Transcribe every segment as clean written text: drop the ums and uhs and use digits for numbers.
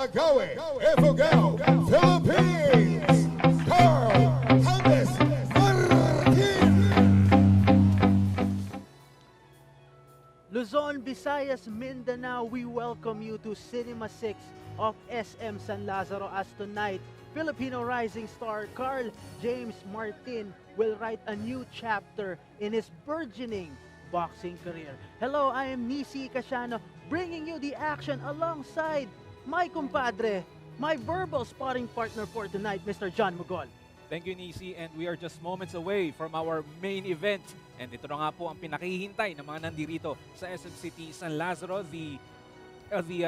Agawe, Ifugao, Philippines, Carl James Martin. Luzon, Visayas, Mindanao, we welcome you to Cinema 6 of SM San Lazaro as tonight, Filipino rising star Carl James Martin will write a new chapter in his burgeoning boxing career. Hello, I am Nisi Casiano, bringing you the action alongside my compadre, my verbal sparring partner for tonight, Mr. John Mugol. Thank you, Nisi, and we are just moments away from our main event. And ito na nga po ang pinakihintay ng mga nandirito sa SM City San Lazaro. The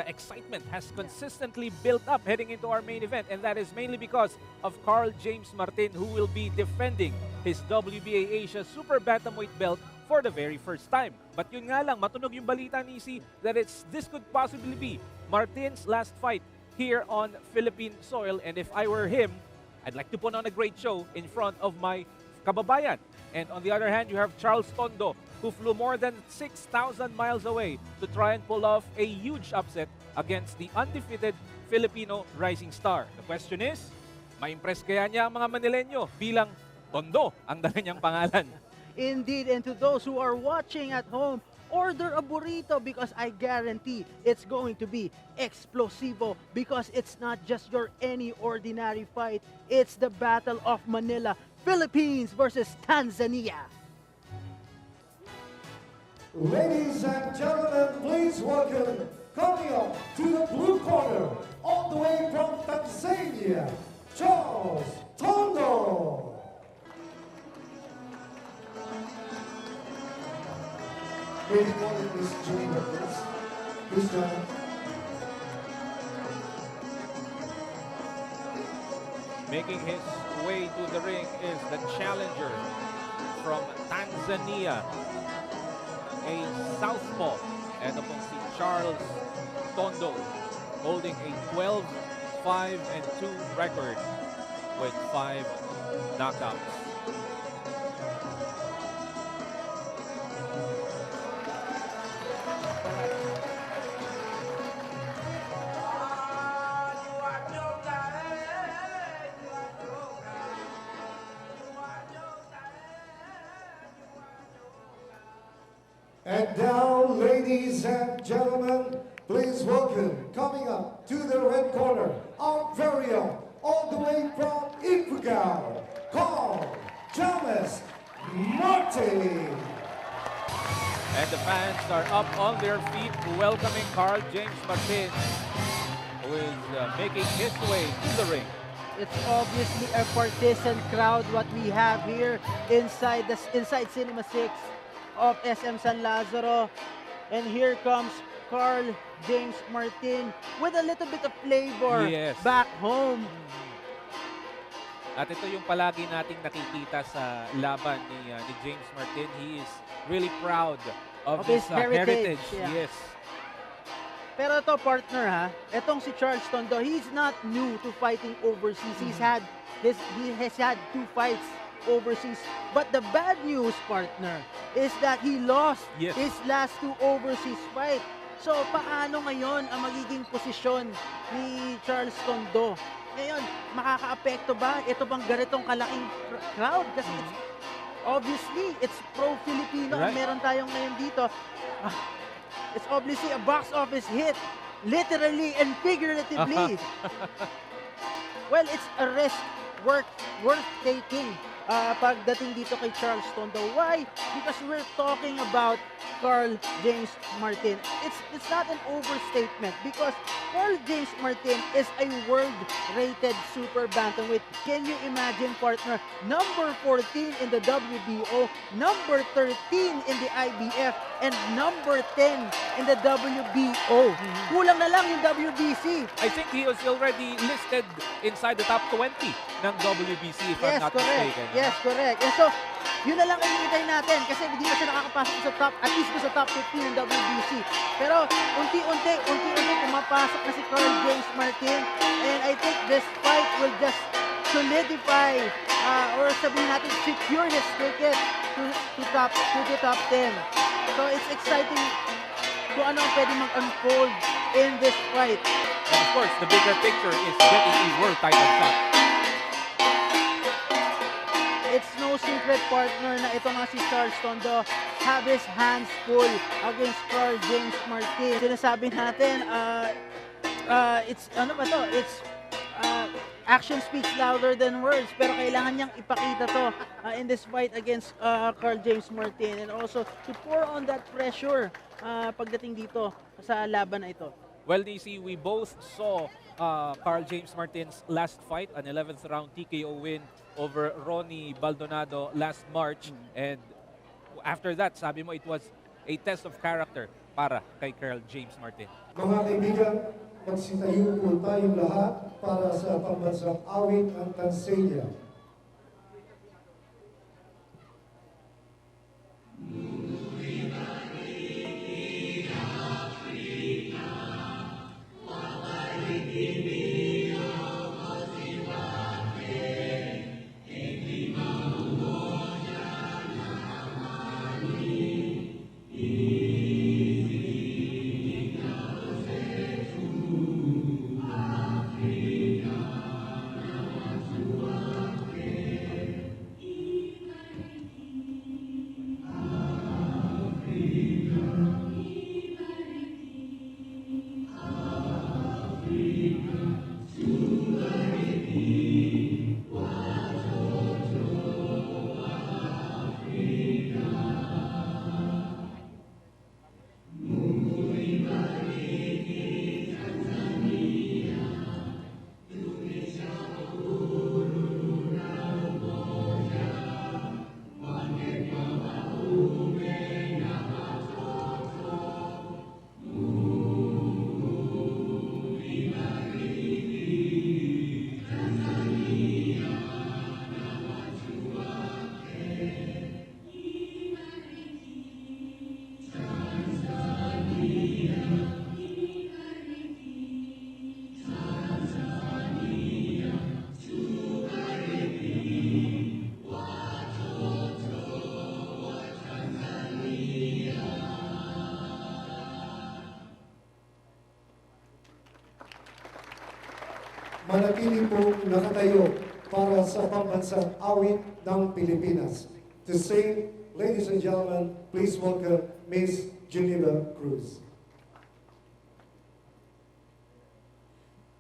excitement has consistently built up heading into our main event, and that is mainly because of Carl James Martin, who will be defending his WBA Asia Super Bantamweight belt for the very first time. But yun nga lang, matunog yung balita, Nisi, that this could possibly be Martin's last fight here on Philippine soil. And if I were him, I'd like to put on a great show in front of my kababayan. And on the other hand, you have Charles Tondo, who flew more than 6,000 miles away to try and pull off a huge upset against the undefeated Filipino rising star. The question is, ma-impress kaya niya ang mga Manileño bilang Tondo ang dala niyang pangalan? Indeed, and to those who are watching at home, order a burrito because I guarantee it's going to be explosivo because it's not just your any ordinary fight. It's the Battle of Manila, Philippines versus Tanzania. Ladies and gentlemen, please welcome coming up to the blue corner, all the way from Tanzania, Charles Tondo. Waiting for Miss Junior, please. Please join. Making his way to the ring is the challenger from Tanzania, a southpaw, and upon si Charles Tondo, holding a 12-5-2 record with 5 knockouts. And now, ladies and gentlemen, please welcome, coming up to the red corner, our very own, all the way from Ifugao, Carl James Martin. And the fans are up on their feet welcoming Carl James Martin, who is making his way to the ring. It's obviously a partisan crowd what we have here inside Cinema 6 of SM San Lazaro. And here comes Carl James Martin with a little bit of flavor back home. At ito yung palagi nating nakikita sa laban ni James Martin. He is really proud of his heritage. Yeah. Yes. Pero ito, partner ha, itong si Charles Tondo, he's not new to fighting overseas. He has had 2 fights overseas. But the bad news, partner, is that he lost his last 2 overseas fights. So, paano ngayon ang magiging posisyon ni Charles Tondo? Ngayon, makaka-apekto ba? Ito bang ganitong kalaking crowd? Kasi obviously, it's pro-Filipino ang meron tayong ngayon dito. It's obviously a box office hit, literally and figuratively. Well, it's a risk worth taking pagdating dito kay Charles Tondo. Why? Because we're talking about Carl James Martin. It's not an overstatement because Carl James Martin is a world-rated super bantamweight. Can you imagine, partner? Number 14 in the WBO, number 13 in the IBF, and number 10 in the WBO. Kulang na lang yung WBC. I think he was already listed inside the top 20 ng WBC if I'm not mistaken. Yes, correct. And so, yun na lang ang hinihintay natin kasi hindi na siya nakakapasok sa top, at least sa top 15 ng WBC. Pero unti-unti pumapasok na si Carl James Martin, and I think this fight will just solidify or sabihin natin secure his ticket to the top 10. So it's exciting kung ano ang pwede mag-unfold in this fight. And of course, the bigger picture is getting a world title shot. It's no secret, partner, na ito nga si Charles Tondo have his hands full against Carl James Martin. Sinasabi natin, it's, ano ba to? It's, action speaks louder than words, pero kailangan niyang ipakita to in this fight against Carl James Martin, and also to pour on that pressure pagdating dito sa laban na ito. Well, DC, we both saw Carl James Martin's last fight, an 11th round TKO win over Ronnie Baldonado last March. And after that, sabi mo, it was a test of character para kay Carl James Martin. Mga kaibigan, magsitayo po tayong lahat para sa pambansang awit ng Tanzania. Manatili po nakatayo para sa pambansang awit ng Pilipinas. To sing, ladies and gentlemen, please welcome Miss Geneva Cruz.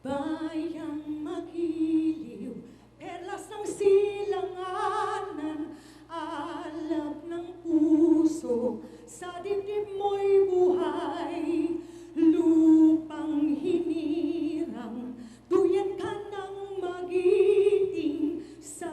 Bayang magiliw, perlas ng silanganan, alab ng puso, sa dibdib mo'y buhay, lupang hinirang, duyan ka ng magiting, sa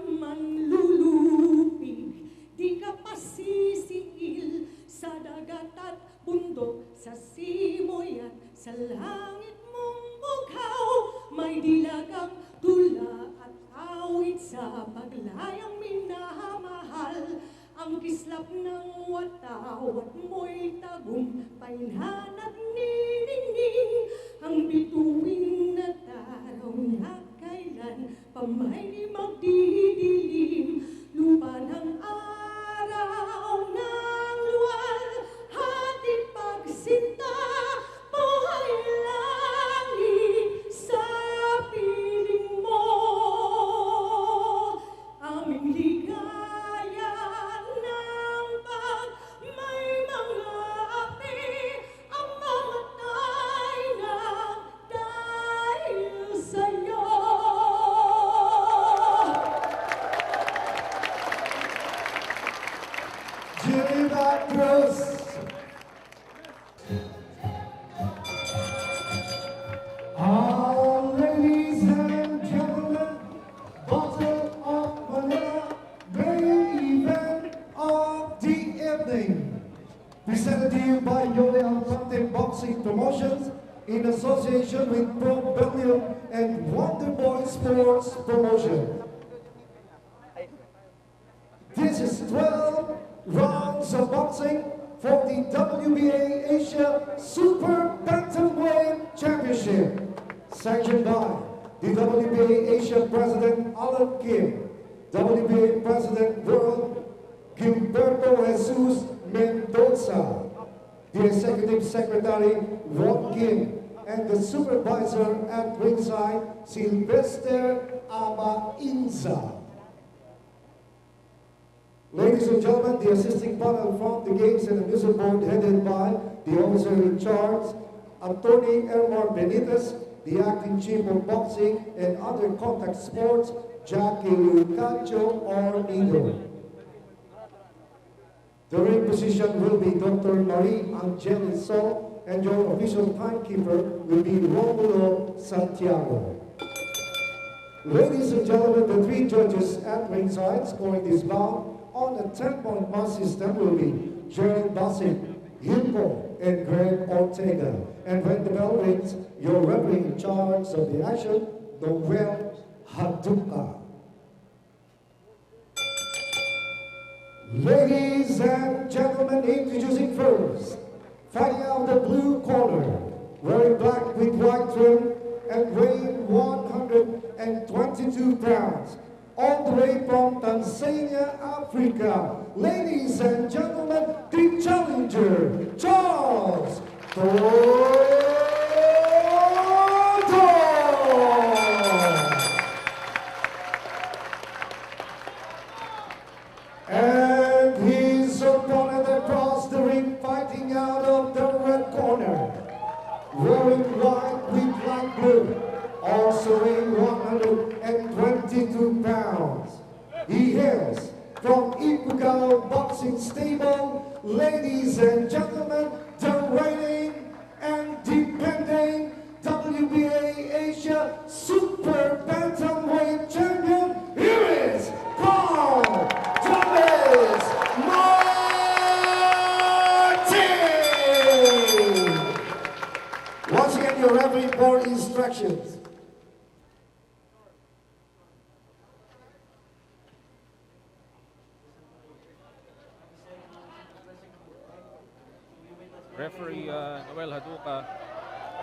manlulupig, di ka pasisingil, sa dagat at bundok, sa simoy at sa langit mong bughaw, may dilagang tula at awit sa paglayang minamahal, ang kislap ng watawat mo'y tagumpay na nagniningning, ang bituin na taraw na kailan pa may di magdidilim, lupa ng araw ng luwal, hatid pagsinta, buhay langit sa piling mo, aming ligaya ng pag may mga api, ang mamatay na dahil sa'yo. Geneva Cruz. Ladies and gentlemen, Battle of Manila, main event of the evening. Presented to you by Yole Alfante Boxing Promotions in association with Pro Belgium and Wonder Boy Sports Promotion. This is 12 rounds of boxing for the WBA Asia Super Bantamweight Championship, sanctioned by the WBA Asia President Alan Kim, WBA President World Gilberto Jesus Mendoza, the Executive Secretary Ron Kim, and the supervisor at ringside, Sylvester Abainza. Ladies and gentlemen, the assisting panel from the Games and Amusement Board headed by the officer in charge, Attorney Elmar Benitez, the acting chief of boxing and other contact sports, Jackie Lucacho Ornido. The ring position will be Dr. Marie Angeli Sol, and your official timekeeper will be Romulo Santiago. Ladies and gentlemen, the three judges at ringside scoring this bout on the 10-point mark system will be Gerald Bassett, Hilco, and Greg Ortega. And when the bell rings, your referee in charge of the action, Noel Haduka. Ladies and gentlemen, introducing first, fighting out the blue corner, wearing black with white trim and weighing 122 pounds, all the way from Tanzania, Africa. Ladies and gentlemen, the challenger, Charles Tordo. And his opponent across the ring, fighting out of the red corner, wearing white with light blue, also weighing 122 pounds. He hails from Ifugao Boxing Stable. Ladies and gentlemen, the reigning and defending WBA Asia Super Bantamweight Champion, here is Carl Thomas Martin! Once again, your referee board instructions. Referee Noel Haduka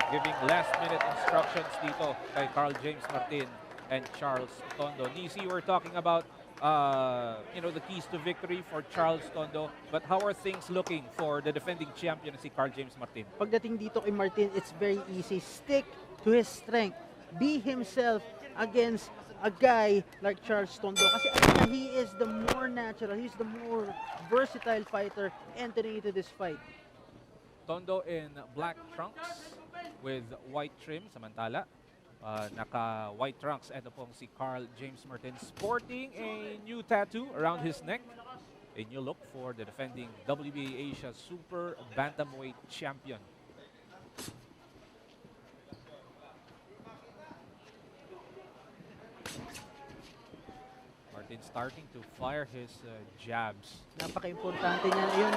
giving last-minute instructions dito kay Carl James Martin and Charles Tondo. Nisi, we're talking about the keys to victory for Charles Tondo, but how are things looking for the defending champion si Carl James Martin? Pagdating dito kay Martin, it's very easy. Stick to his strength. Be himself against a guy like Charles Tondo. Kasi he is the more natural, he's the more versatile fighter entering into this fight. Tondo in black trunks with white trim, samantala naka-white trunks. Ito pong si Carl James Martin sporting a new tattoo around his neck. A new look for the defending WBA Asia Super Bantamweight Champion. Martin starting to fire his jabs. Napaka-importante niya yun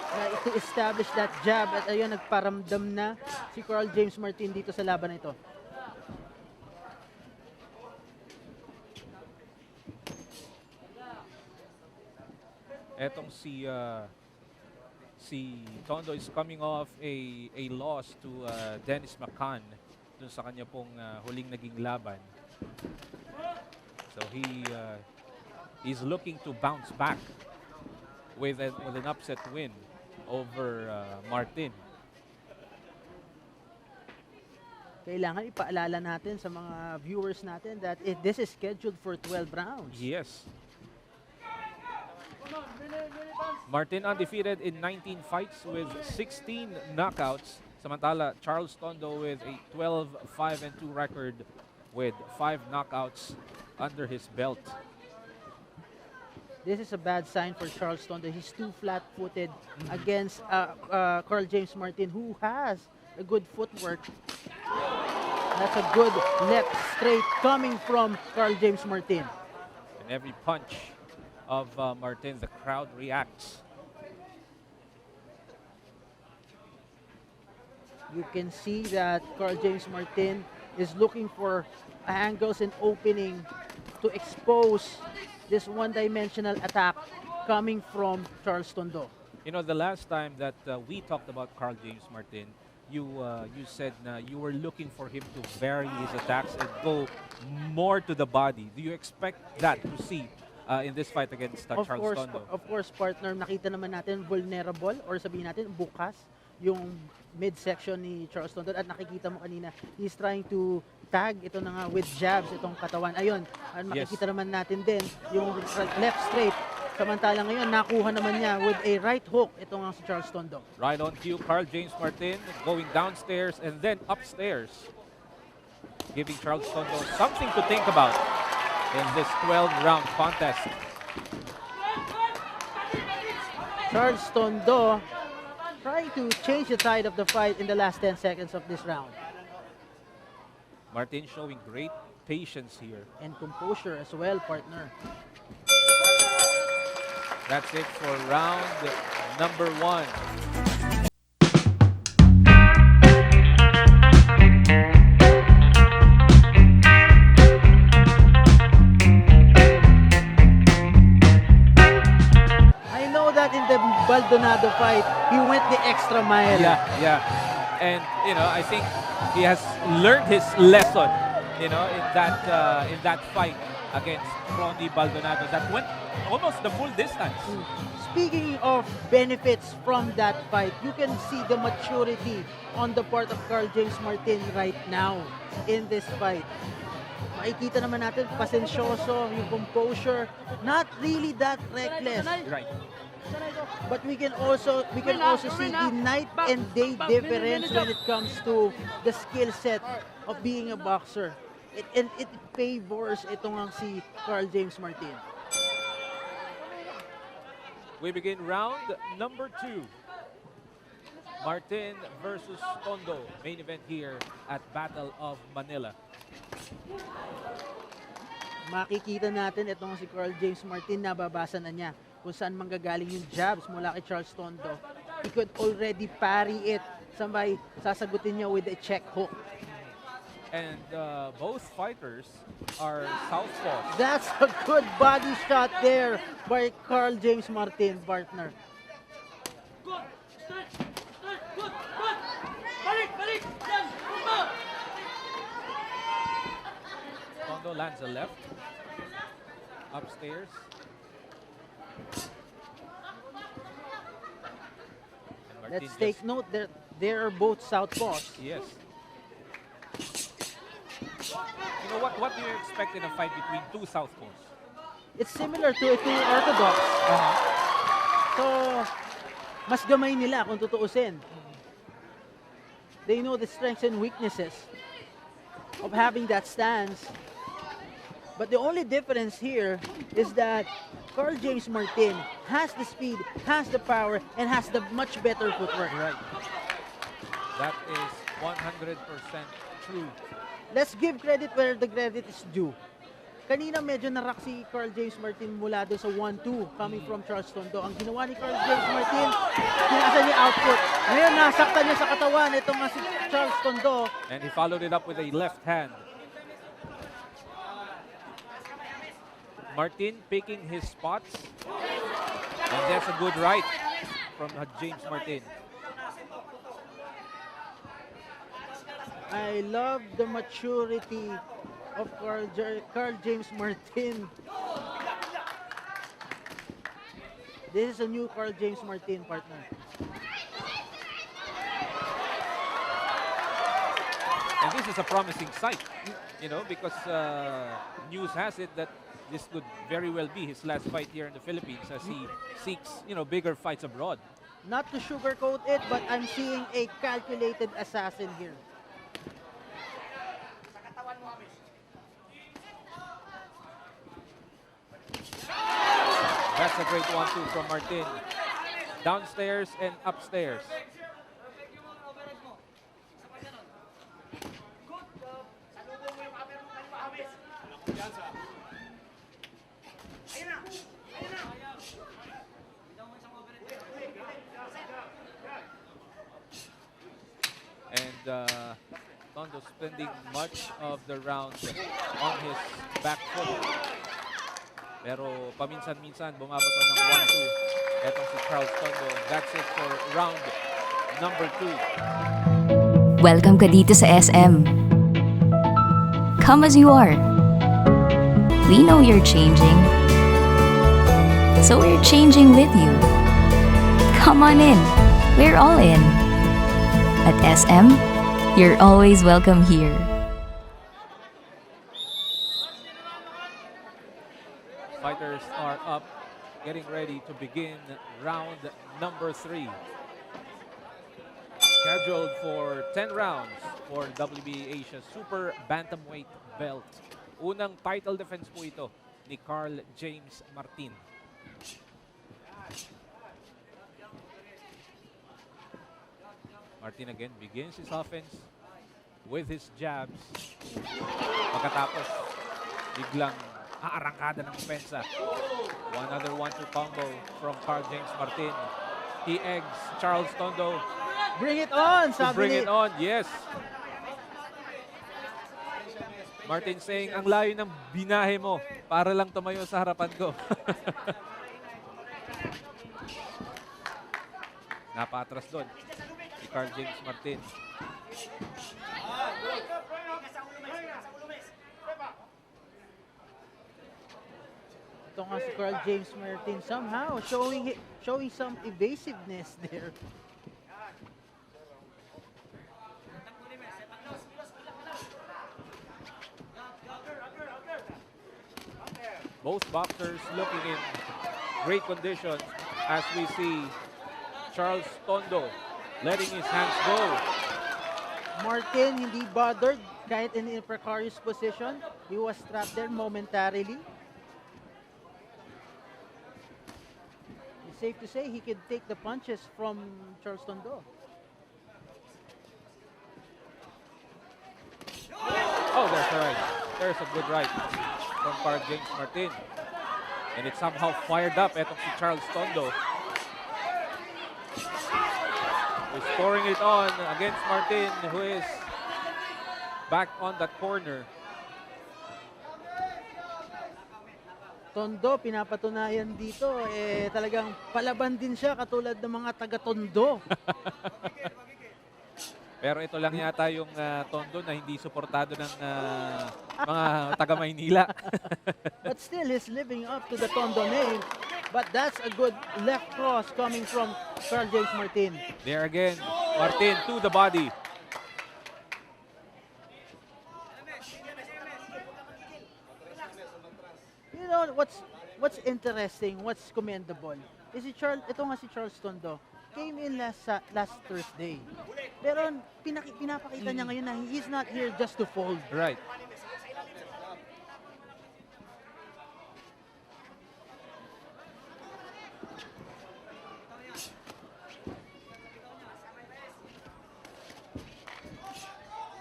na to establish that jab at ayun nagparamdam na si Carl James Martin dito sa laban na ito. Etong si Tondo is coming off a loss to Dennis McCann dun sa kanya pong huling naging laban. So he's looking to bounce back with an upset win over Martin. Kailangan ipaalala natin sa mga viewers natin that this is scheduled for 12 rounds. Yes. Martin undefeated in 19 fights with 16 knockouts. Samantala, Charles Tondo with a 12-5-2 record with 5 knockouts under his belt. This is a bad sign for Charles Tondo. He's too flat-footed against Carl James Martin, who has a good footwork. That's a good left straight coming from Carl James Martin. And every punch of Martin, the crowd reacts. You can see that Carl James Martin is looking for angles and opening to expose this one-dimensional attack coming from Charles Tondo. You know, the last time that we talked about Carl James Martin, you said you were looking for him to vary his attacks and go more to the body. Do you expect that to see in this fight against Charles Tondo? Of course, partner, nakita naman natin vulnerable or sabihin natin bukas yung midsection ni Charles Tondo at nakikita mo kanina, he's trying to tag ito na nga with jabs itong katawan. Ayun, at makikita naman natin din yung left straight. Samantala ngayon, nakuha naman niya with a right hook ito nga si Charles Tondo. Right on cue, Carl James Martin going downstairs and then upstairs, giving Charles Tondo something to think about in this 12-round contest. Charles Tondo trying to change the tide of the fight in the last 10 seconds of this round. Martin showing great patience here. And composure as well, partner. That's it for round number 1. I know that in the Baldonado fight, he went the extra mile. Yeah. And you know, I think he has learned his lesson, you know, in that fight against Ronnie Baldonado that went almost the full distance. Speaking of benefits from that fight, you can see the maturity on the part of Carl James Martin right now in this fight. Makikita naman natin, pasensyoso, yung composure, not really that reckless. Right. But we can also see the night and day difference when it comes to the skill set of being a boxer. It favors itong ang si Carl James Martin. We begin round number 2. Martin versus Tondo. Main event here at Battle of Manila. Makikita natin itong si Carl James Martin, nababasa na niya kung saan manggagaling yung jabs mula kay Charles Tondo. He could already parry it. Sabay, sasagutin niya with a check hook. And both fighters are southpaws. That's a good body shot there by Carl James Martin, partner. Tondo lands a left. Upstairs. And Martin Let's take note that they are both southpaws. Yes. You know, what do you expect in a fight between two southpaws? It's similar to orthodox. So, mas gamay nila kung tutuusin. They know the strengths and weaknesses of having that stance. But the only difference here is that Carl James Martin has the speed, has the power, and has the much better footwork. Right. That is 100% true. Let's give credit where the credit is due. Kanina medyo narak si Carl James Martin mula doon sa 1-2 coming from Charles Tondo. Ang ginawa ni Carl James Martin, tinasa niya output. Ngayon, nasaktan niya sa katawan. Ito nga si Charles Tondo. And he followed it up with a left hand. Martin picking his spots. And that's a good right from James Martin. I love the maturity of Carl James Martin. This is a new Carl James Martin, partner. And this is a promising sight, you know, because news has it that this could very well be his last fight here in the Philippines as he seeks, you know, bigger fights abroad. Not to sugarcoat it, but I'm seeing a calculated assassin here. That's a great 1-2 from Martin. Downstairs and upstairs. And Tondo spending much of the round on his back foot. Pero paminsan-minsan bumabato ng 1-2. Etong si Charles Tondo. That's it for round number 2. Welcome ka dito sa SM. Come as you are. We know you're changing. So we're changing with you. Come on in. We're all in. At SM, you're always welcome here. Fighters are up, getting ready to begin round number 3. Scheduled for 10 rounds for WBA Asia Super Bantamweight belt. Unang title defense po ito ni Carl James Martin. Martin again begins his offense with his jabs. Pagkatapos, biglang aarangkada ng pensa. Another 1-2 combo from Carl James Martin. He eggs Charles Tondo Bring it on, to sabi bring ni... it on. Yes. Martin saying, ang layo ng binahe mo para lang tumayo sa harapan ko. Napatras doon si Carl James Martin. Ito nga si Carl James Martin somehow showing some evasiveness there. Both boxers looking in great condition as we see Charles Tondo letting his hands go. Martin hindi bothered kahit in a precarious position. He was trapped there momentarily. It's safe to say he could take the punches from Charles Tondo. Oh, there's a right. There's a good right from Carl James Martin. And it somehow fired up etong si Charles Tondo. Restoring it on against Martin, who is back on that corner. Tondo, pinapatunayan dito, talagang palaban din siya katulad ng mga taga-Tondo. Pero ito lang yata yung Tondo na hindi suportado ng mga taga-Maynila. But still, he's living up to the Tondo name. But that's a good left cross coming from Carl James Martin. There again, Martin to the body. You know, what's interesting, what's commendable, is ito nga si Charles Tondo, came in last Thursday. Pero pinapakita niya ngayon na he's not here just to fold. Right.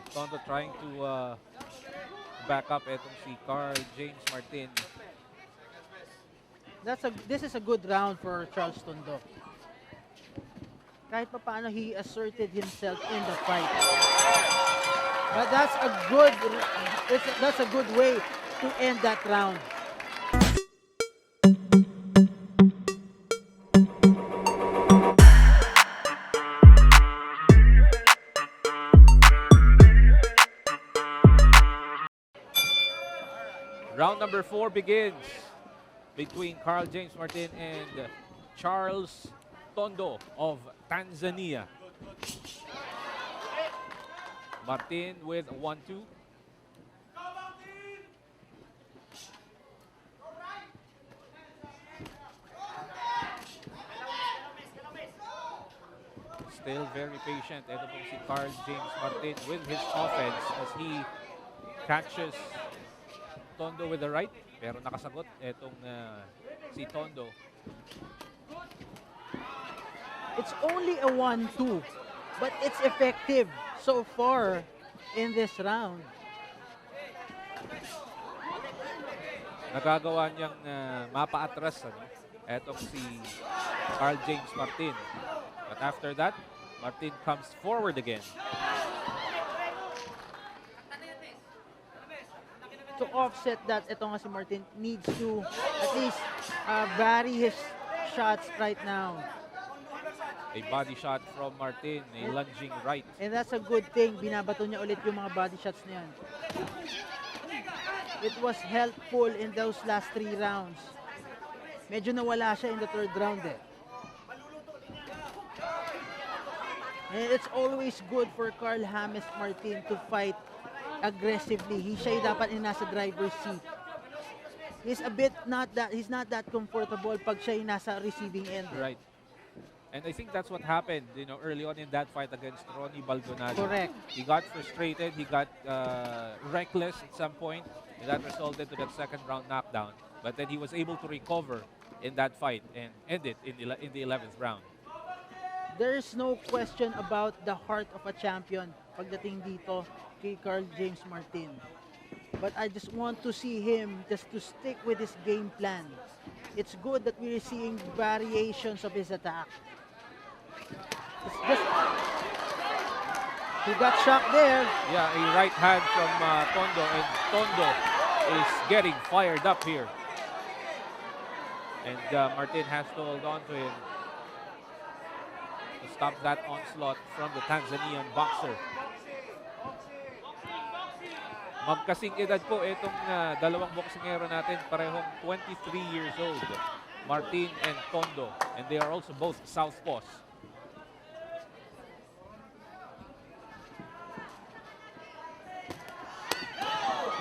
Tondo trying to back up etong si Carl James Martin. This is a good round for Charles Tondo. Kahit pa paano he asserted himself in the fight. But that's a good way to end that round. Round number 4 begins between Carl James Martin and Charles Tondo of Tanzania. Martin with 1-2. Still very patient. Ito po si Carl James Martin with his offense as he catches Tondo with the right. Pero nakasagot itong si Tondo. It's only a 1-2, but it's effective so far in this round. Nagagawa niyang mapaatras etong si Carl James Martin. But after that, Martin comes forward again. To offset that, ito nga si Martin needs to at least vary his shots right now. A body shot from Martin, a lunging right. And that's a good thing. Binabato niya ulit yung mga body shots niyan. It was helpful in those last 3 rounds. Medyo nawala siya in the 3rd round eh. And it's always good for Carl James Martin to fight aggressively. Siya yung dapat yung nasa driver's seat. He's not that comfortable pag siya yung nasa receiving end. Right. And I think that's what happened, early on in that fight against Ronnie Baldonado. Correct. He got frustrated. He got reckless at some point, and that resulted to that second round knockdown. But then he was able to recover in that fight and end it in the 11th round. There's no question about the heart of a champion pagdating dito kay Carl James Martin. But I just want to see him just to stick with his game plan. It's good that we're seeing variations of his attack. It's just... He got shocked there. Yeah, a right hand from Tondo, and Tondo is getting fired up here. And Martin has to hold on to him to stop that onslaught from the Tanzanian boxer. Magkasing edad po itong dalawang boksingero natin, parehong 23 years old, Martin and Tondo, and they are also both southpaws.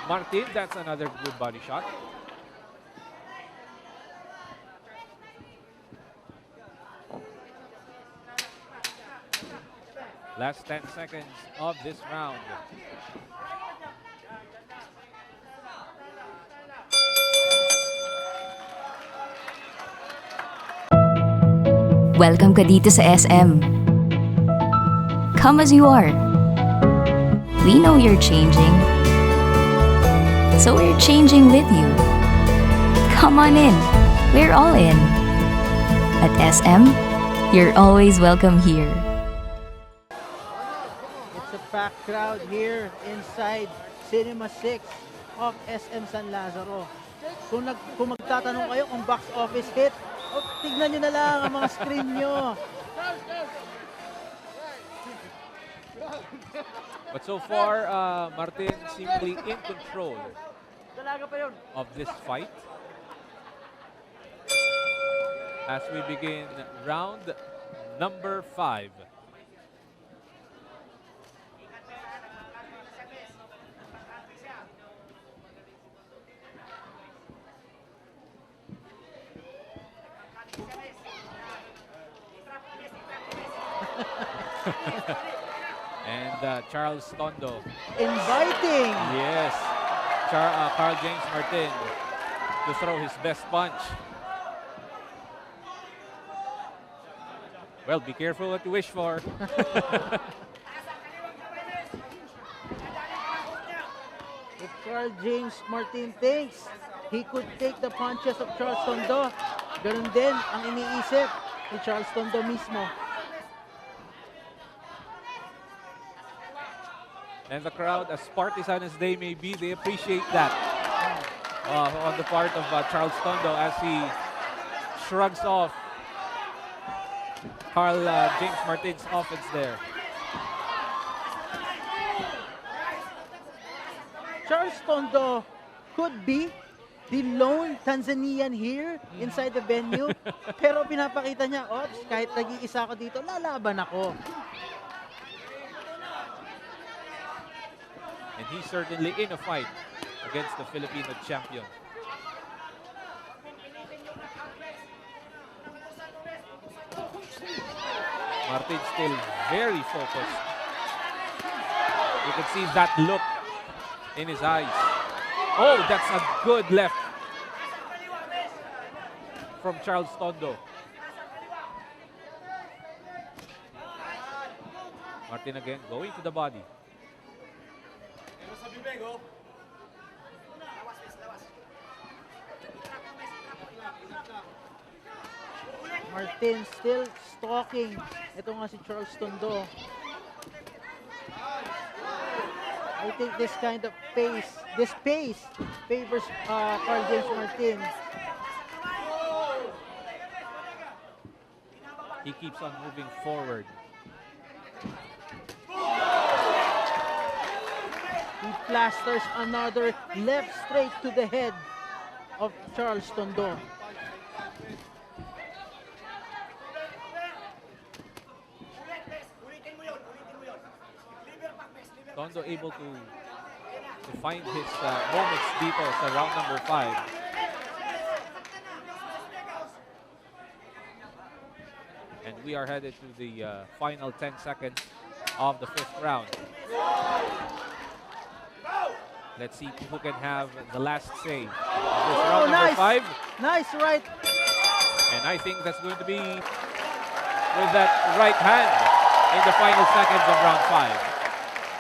Martin, that's another good body shot. Last 10 seconds of this round. Welcome ka dito sa SM. Come as you are. We know you're changing. So we're changing with you. Come on in. We're all in. At SM, you're always welcome here. It's a packed crowd here inside Cinema 6 of SM San Lazaro. Kung magtatanong kayo kung box office hit, tignan nyo na lang ang mga screen nyo. But so far, Martin seemingly in control of this fight. As we begin round number 5. And Charles Tondo. Inviting. Yes. Carl James Martin to throw his best punch. Well, be careful what you wish for. If Carl James Martin thinks he could take the punches of Charles Tondo, ganun din ang iniisip ni Charles Tondo mismo. And the crowd, as partisan as they may be, they appreciate that on the part of Charles Tondo as he shrugs off Carl James Martin's offense there. Charles Tondo could be the lone Tanzanian here inside the venue. Pero pinapakita niya, oops, kahit nag-iisa ako dito, lalaban ako. And he's certainly in a fight against the Filipino champion. Martin still very focused. You can see that look in his eyes. Oh, that's a good left from Charles Tondo. Martin again going to the body. Martin still stalking. Ito nga si Charles Tondo. I think this kind of pace favors Carl James Martin. He keeps on moving forward. He plasters another left straight to the head of Charles Tondo. Tondo able to find his moments dito sa round number 5. And we are headed to the final 10 seconds of the 5th round. Let's see who can have the last say. This round number 5. Nice right. And I think that's going to be with that right hand in the final seconds of round 5.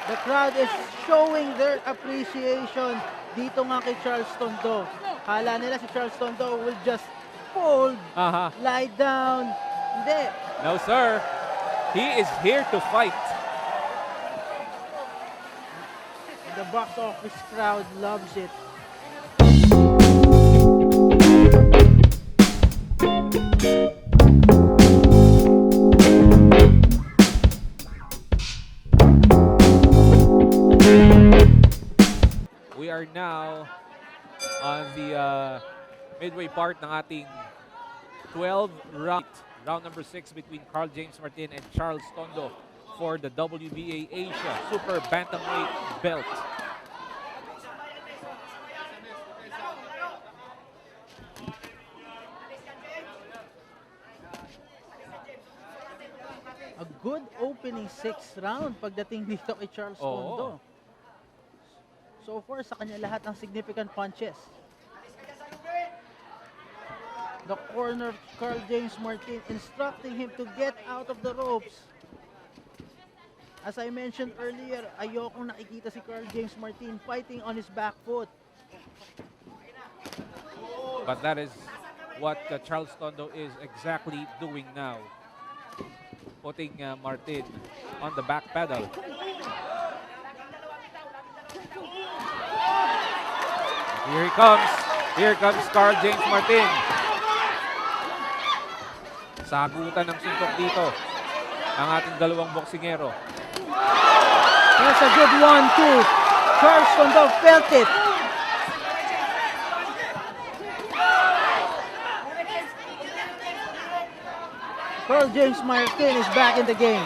The crowd is showing their appreciation dito nga kay Charles Tondo. Kala nila si Charles Tondo will just fold, lie down. Hindi. No, sir. He is here to fight. The box office crowd loves it. We are now on the midway part ng ating 12 round number 6 between Carl James Martin and Charles Tondo for the WBA Asia Super Bantamweight belt. A good opening 6th round pagdating dito kay Charles Tondo. So far sa kanya lahat ng significant punches. The corner of Carl James Martin instructing him to get out of the ropes. As I mentioned earlier, ayokong nakikita si Carl James Martin fighting on his back foot. But that is what Charles Tondo is exactly doing now. Putting Martin on the back pedal. Here he comes. Here comes Carl James Martin. Sagutan ng suntok dito ang ating dalawang boksingero. That's a good 1-2. Charles Tondo felt it. Carl James Martin is back in the game.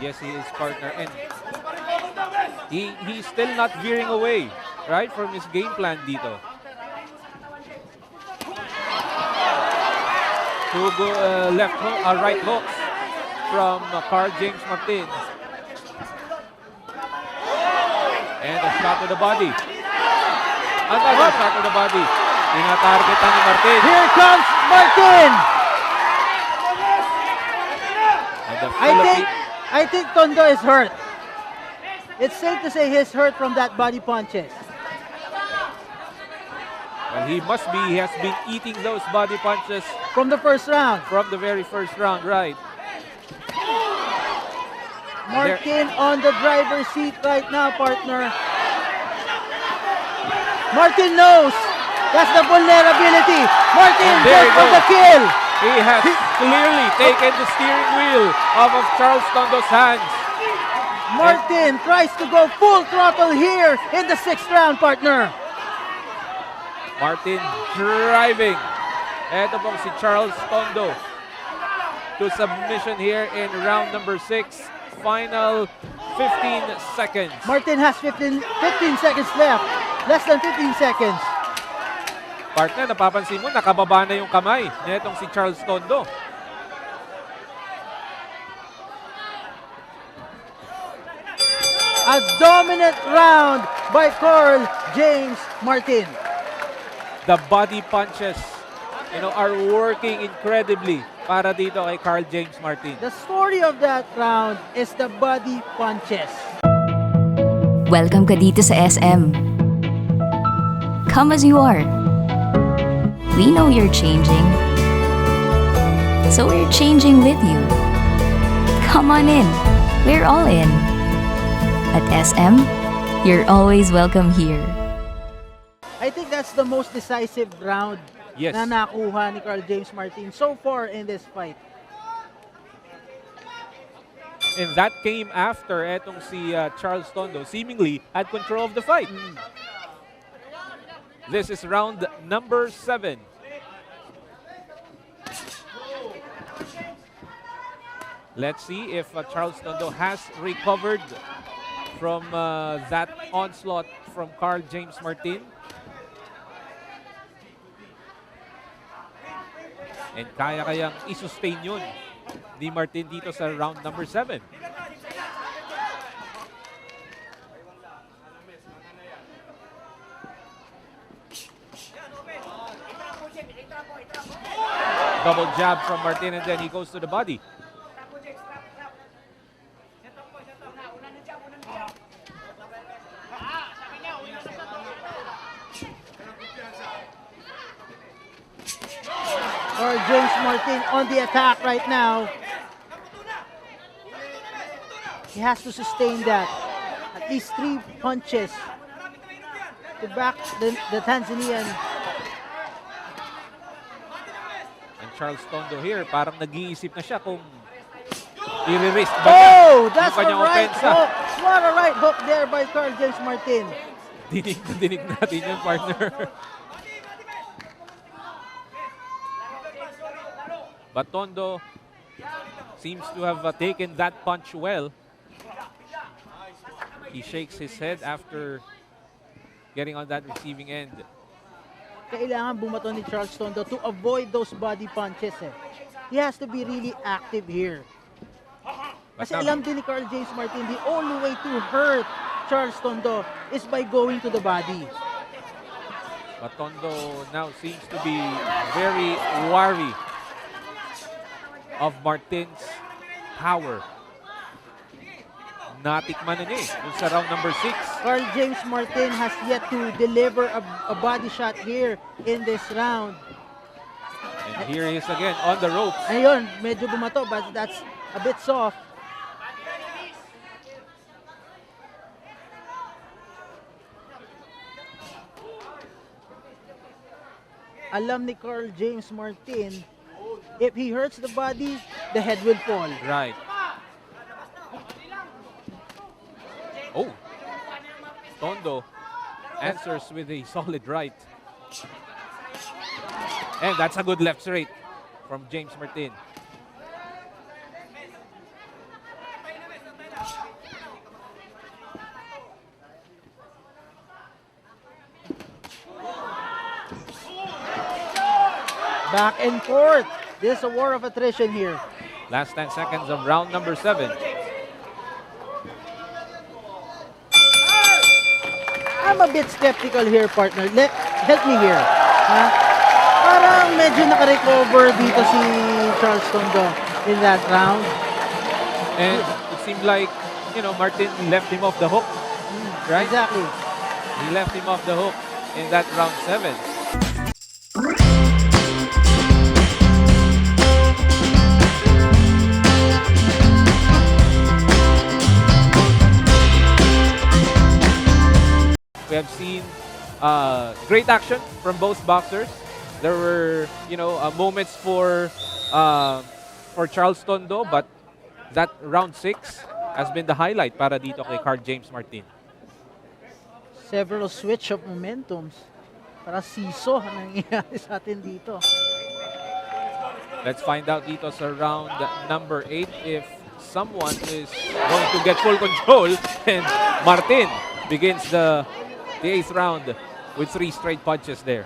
Yes, he is, partner. And he's still not veering away, right, from his game plan dito. Two right hooks from Carl James Martin. And a shot to the body. Another shot to the body. Tinatargetan ni Martin. Here comes Martin! And the I think Tondo is hurt. It's safe to say he's hurt from that body punches. Well, he must be. He has been eating those body punches From the first round. from the very first round, right? Martin on the driver's seat right now, partner. Martin knows that's the vulnerability. Martin And there goes he for goes. the kill. He has clearly taken the steering wheel off of Charles Tondo's hands. Martin tries to go full throttle here in the 6th round, partner. Martin driving. Ito pong si Charles Tondo to submission here in round number 6. Final 15 seconds. Martin has 15 seconds left. Less than 15 seconds. Partner, napapansin mo, nakababa na yung kamay nitong si Charles Tondo. A dominant round by Carl James Martin. The body punches, are working incredibly para dito kay Carl James Martin. The story of that round is the body punches. Welcome ka dito sa SM. Come as you are. We know you're changing. So we're changing with you. Come on in. We're all in. At SM, you're always welcome here. I think that's the most decisive round Yes. na nakuha ni Carl James Martin so far in this fight. And that came after etong si Charles Tondo seemingly had control of the fight. This is round number 7. Let's see if Charles Tondo has recovered from that onslaught from Carl James Martin. And kayang i-sustain yun ni Martin dito sa round number 7. Double jab from Martin and then he goes to the body. Or James Martin on the attack right now. He has to sustain that. At least 3 punches to back the Tanzanian. And Charles Tondo here, parang nag-iisip na siya kung i-risk ba niya Oh, yung that's a kanyang right opensa. hook. What a right hook there by Carl James Martin. Dinig na dinig natin yun, partner. But Tondo seems to have taken that punch well. He shakes his head after getting on that receiving end. Kailangan bumato ni Charles Tondo to avoid those body punches. He has to be really active here. But Kasi now, alam din ni Carl James Martin, the only way to hurt Charles Tondo is by going to the body. but Tondo now seems to be very wary of Martin's power. Natikman na niya dun sa round number 6. Carl James Martin has yet to deliver a body shot here in this round. And here he is again on the ropes. Ayun, medyo bumato but that's a bit soft. Alam ni Carl James Martin, if he hurts the body, the head will fall. Right. Oh. Tondo answers with a solid right. And that's a good left straight from James Martin. Back and forth. This is a war of attrition here. Last 10 seconds of round number 7. I'm a bit skeptical here, partner. Help me here. Ha? Parang medyo naka-recover dito si Charles Tondo in that round. And it seemed like, Martin left him off the hook. Right? Exactly. He left him off the hook in that round 7. We have seen great action from both boxers. There were, moments for Charles Tondo, but that round 6 has been the highlight para dito kay Carl James Martin. Several switch of momentums. Para siso ang nangyayari sa atin dito. Let's find out dito sa round number 8 if someone is going to get full control. And Martin begins the 8th round with 3 straight punches there.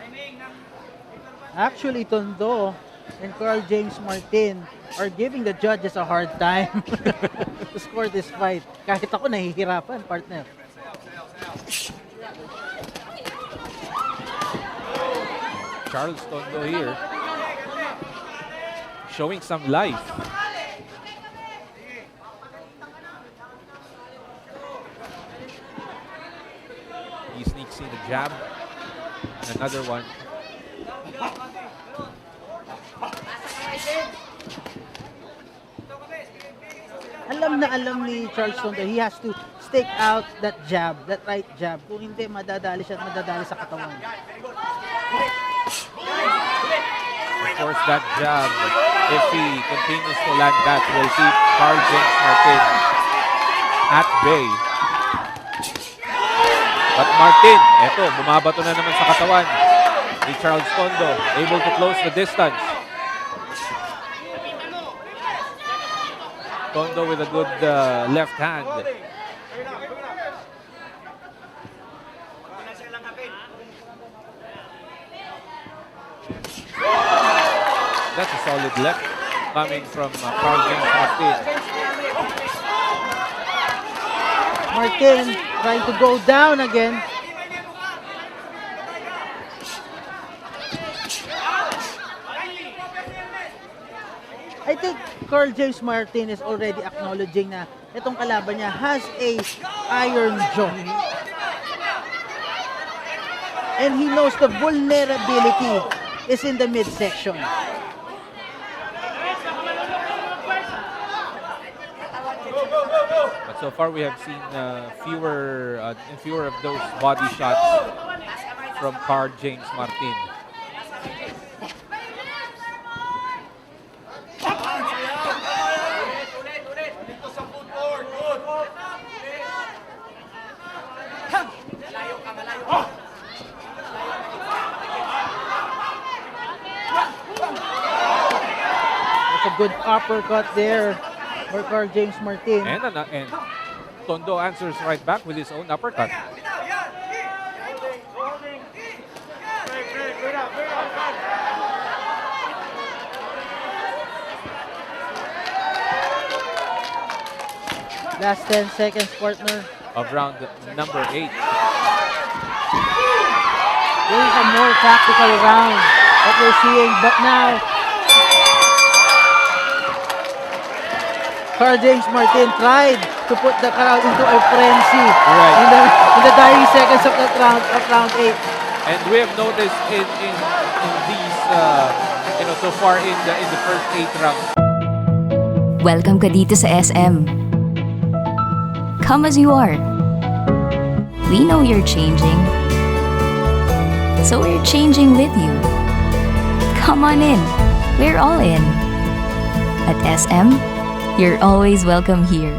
Actually, Tondo and Carl James Martin are giving the judges a hard time to score this fight. Kahit ako nahihirapan, partner. Charles Tondo here showing some life. He sneaks in a jab. Another one. Alam ni Charles Tondo, he has to stake out that jab, that right jab. Kung hindi, madadali siya at madadali sa katawan. Of course, that jab, if he continues to land that, will keep Carl James Martin at bay. But Martin, eto, bumabato na naman sa katawan ni Charles Tondo, able to close the distance. Tondo with a good left hand. That's a solid left coming from Carl James Martin. Martin trying to go down again. I think Carl James Martin is already acknowledging na itong kalaban niya has a iron jaw. And he knows the vulnerability is in the midsection. But so far we have seen fewer of those body shots from Carl James Martin. It's a good uppercut there for Carl James Martin. And Tondo answers right back with his own uppercut. Last 10 seconds, partner. Of round number 8. This is a more tactical round that we're seeing, but now Carl James Martin tried to put the crowd into a frenzy Right. in the dying seconds of that round 8. And we have noticed in these so far in the first 8 rounds. Welcome ka dito sa SM. Come as you are. We know you're changing. So we're changing with you. Come on in. We're all in. At SM, you're always welcome here.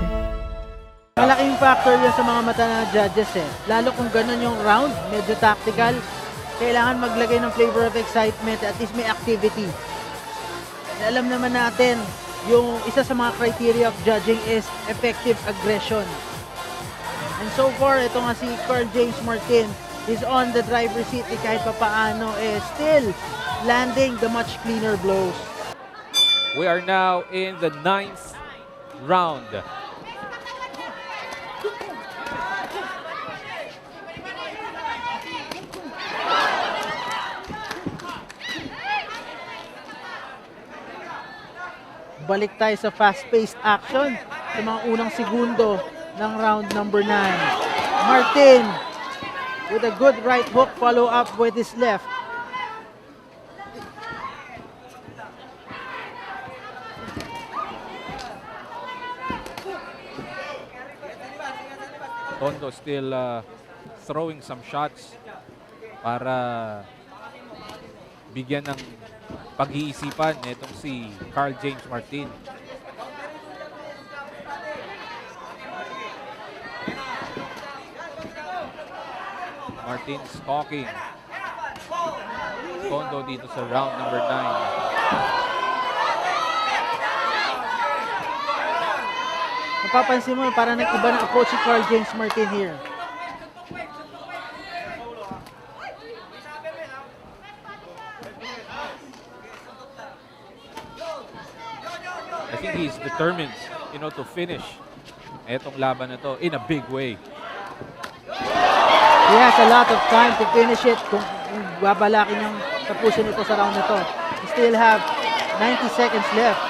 Malaking factor yan sa mga mata ng judges eh. Lalo kung ganun yung round, medyo tactical. Kailangan maglagay ng flavor of excitement, at least may activity. Alam naman natin, yung isa sa mga criteria of judging is effective aggression. And so far, ito nga si Carl James Martin is on the driver's seat kahit pa paano still landing the much cleaner blows. We are now in the 9th round. Balik tayo sa fast-paced action sa mga unang segundo ng round number 9. Martin with a good right hook, follow up with his left. Tondo still throwing some shots para bigyan ng pag-iisipan nitong si Carl James Martin. Martin stalking Tondo dito sa round number 9. Mapapansin mo, parang nag-iba ng approach si Carl James Martin here. I think he's determined, to finish etong laban na to in a big way. He has a lot of time to finish it kung babalakin niyang tapusin ito sa round na to. We still have 90 seconds left.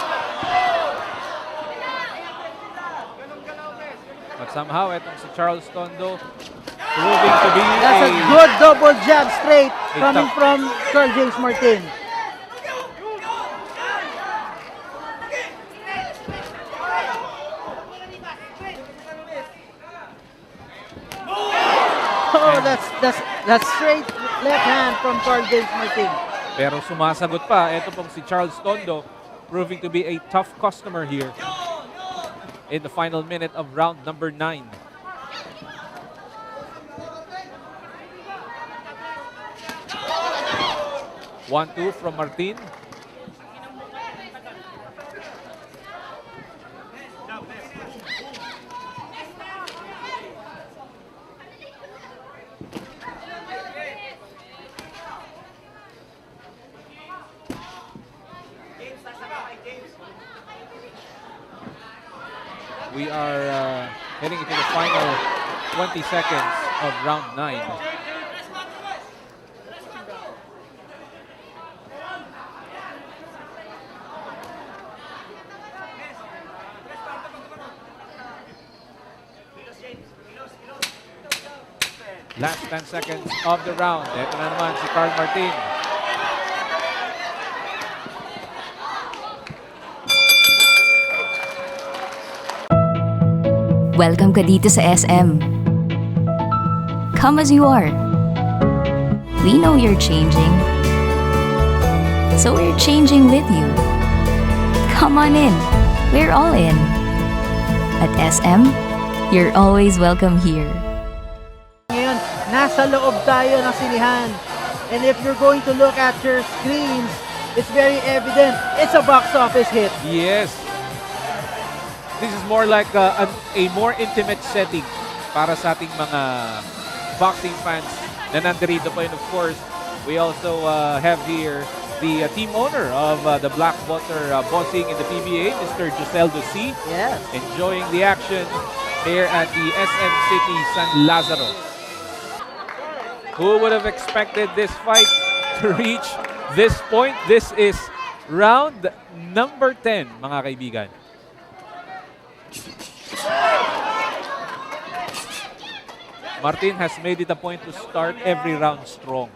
But somehow, etong si Charles Tondo proving to be That's a good double jab straight coming tough- from Carl James Martin. Oh, that's straight left hand from Carl James Martin. Pero sumasagot pa. Ito pong si Charles Tondo proving to be a tough customer here in the final minute of round number 9. One, two from Martin. We are heading into the final 20 seconds of round 9. Last 10 seconds of the round. Ito na naman si Carl Martin. Welcome ka dito sa SM. Come as you are. We know you're changing. So we're changing with you. Come on in. We're all in. At SM, you're always welcome here. Ngayon, nasa loob tayo ng sinihan. And if you're going to look at your screens, it's very evident. It's a box office hit. Yes. This is more like a more intimate setting para sa ating mga boxing fans na nandirito pa. And of course, we also have here the team owner of the Blackwater Boxing in the PBA, Mr. Giseldo C. Yes. Enjoying the action here at the SM City San Lazaro. Who would have expected this fight to reach this point? This is round number 10, mga kaibigan. Martin has made it a point to start every round strong.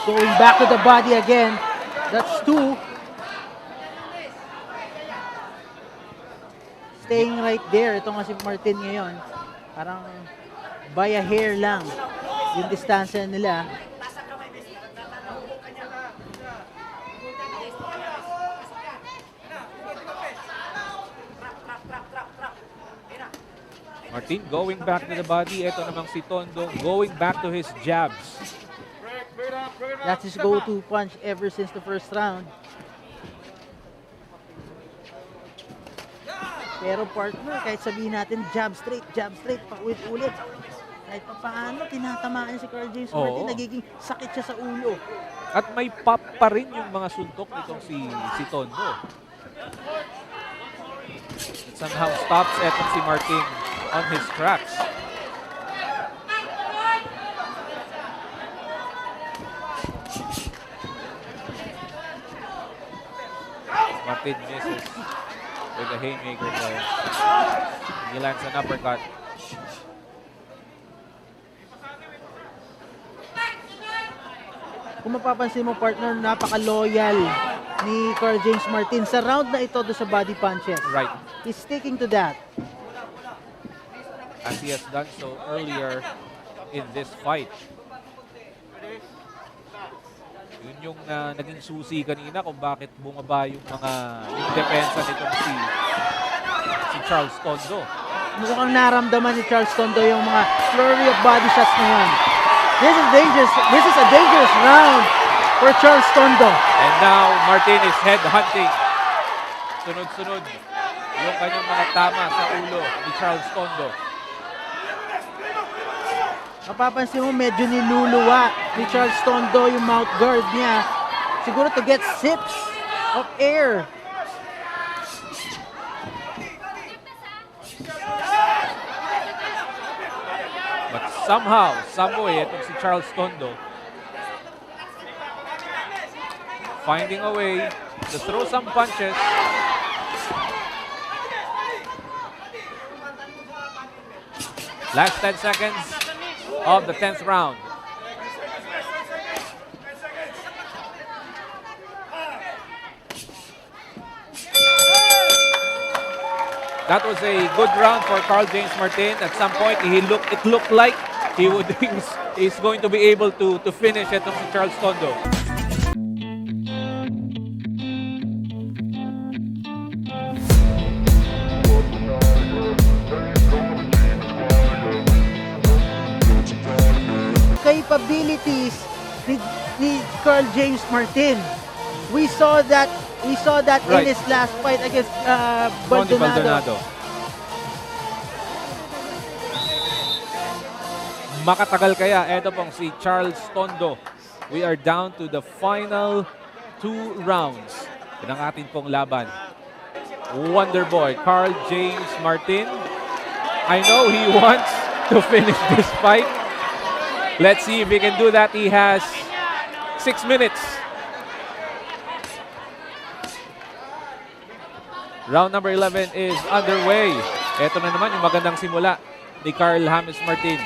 Going back to the body again. That's 2. Staying right there. Ito nga si Martin ngayon. Parang by a hair lang yung distansya nila. Martin going back to the body. Ito namang si Tondo going back to his jabs. That's his go-to punch ever since the first round. Pero partner, kahit sabihin natin jab straight, paulit-ulit. Kahit pa paano, tinatamaan si Carl James Martin, Oo. nagiging sakit siya sa ulo. At may pop pa rin yung mga suntok nitong si Tondo. It somehow stops etong si Martin on his tracks. Martin misses with a haymaker there. He lands an uppercut. Kung mapapansin mo partner, napaka-loyal ni Carl James Martin sa round na ito do sa body punches. Right. He's sticking to that. As he has done so earlier in this fight. Yun yung naging susi kanina kung bakit bumaba yung depensa nitong si Charles Tondo. Mukhang naramdaman ni Charles Tondo yung mga flurry of body shots na yan. This is dangerous. This is a dangerous round for Charles Tondo. And now, Martin is head hunting. Sunod-sunod yung kanyang mga tama sa ulo ni Charles Tondo. Mapapansin mo medyo niluluwa ni Charles Tondo yung mouth guard niya. Siguro to get sips of air. But somehow, some way, itong si Charles Tondo finding a way to throw some punches. Last 10 seconds of the 10th round. That was a good round for Carl James Martin. At some point, it looked like he's going to be able to finish it on Charles Tondo. Capabilities ni Carl James Martin. We saw that Right. in his last fight against Ronnie Baldonado. makatagal kaya. Ito pong si Charles Tondo. We are down to the final 2 rounds ng ating pong laban. Wonder Boy, Carl James Martin. I know he wants to finish this fight. Let's see if he can do that. He has 6 minutes. Round number 11 is underway. Ito na naman yung magandang simula ni Carl James Martin.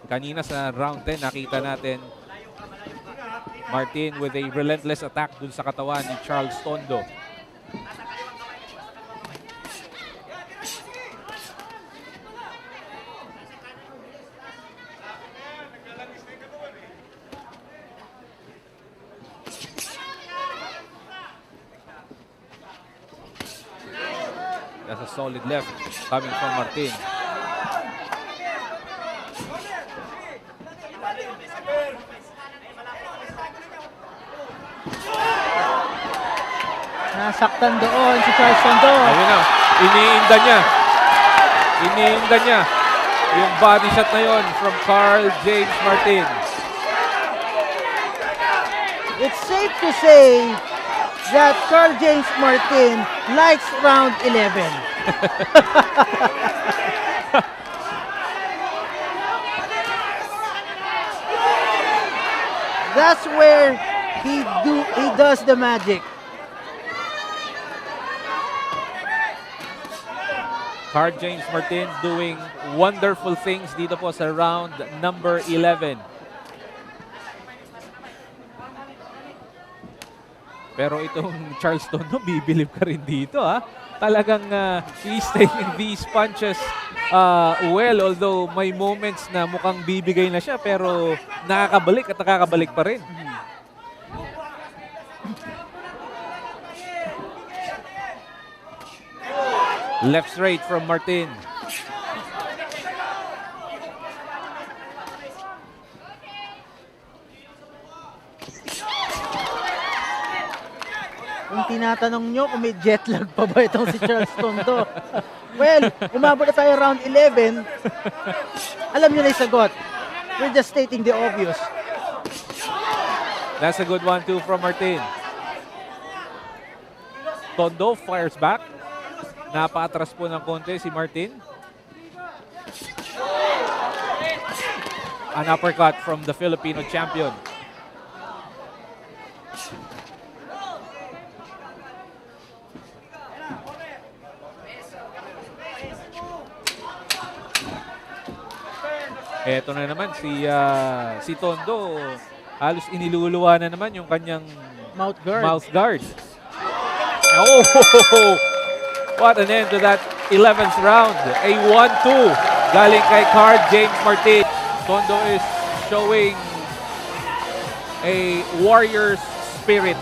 Kanina sa round 10, nakita natin Martin with a relentless attack dun sa katawan ni Charles Tondo. That's a solid left coming from Martin. Nasaktan doon si Charles Tondo. Ayun na, iniinda niya yung body shot na yon from Carl James Martin. It's safe to say that Carl James Martin likes round 11. That's where he does the magic. Carl James Martin doing wonderful things dito po sa round number 11. Pero itong Charles Tondo, bibilib ka rin dito ha. Talagang he's taking these punches well, although may moments na mukhang bibigay na siya pero nakakabalik at nakakabalik pa rin. Left straight from Martin. Kung tinatanong nyo kung may jet lag pa ba itong si Charles Tondo. Well, umabot na tayo round 11. Alam nyo na yung sagot. We're just stating the obvious. That's a good one too from Martin. Tondo fires back. Napaatras po ng konti si Martin. An uppercut from the Filipino champion. Eto na naman si Tondo. Halos iniluluwa na naman yung kanyang Mouth guard. Oh! What an end to that 11th round. A 1-2 galing kay Carl James Martin. Tondo is showing a warrior's spirit.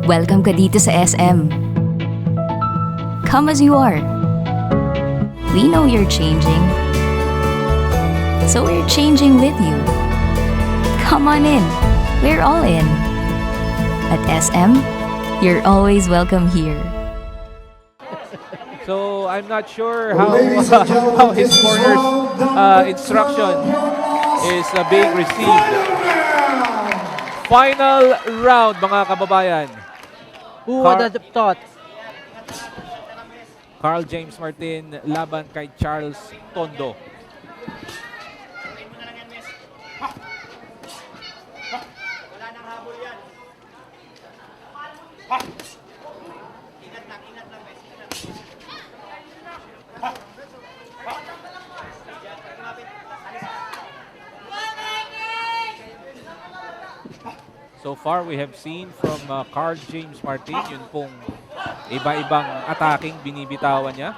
Welcome ka dito sa SM. Come as you are. We know you're changing. So we're changing with you. Come on in. We're all in. At SM, you're always welcome here. So I'm not sure how Ladies and gentlemen, how his this is corner's round number instruction 12. is being received. Final round, mga kababayan. Who would have thought? Carl James Martin laban kay Charles Tondo. So far, we have seen from Carl James Martin, yun pong iba-ibang attacking binibitawan niya.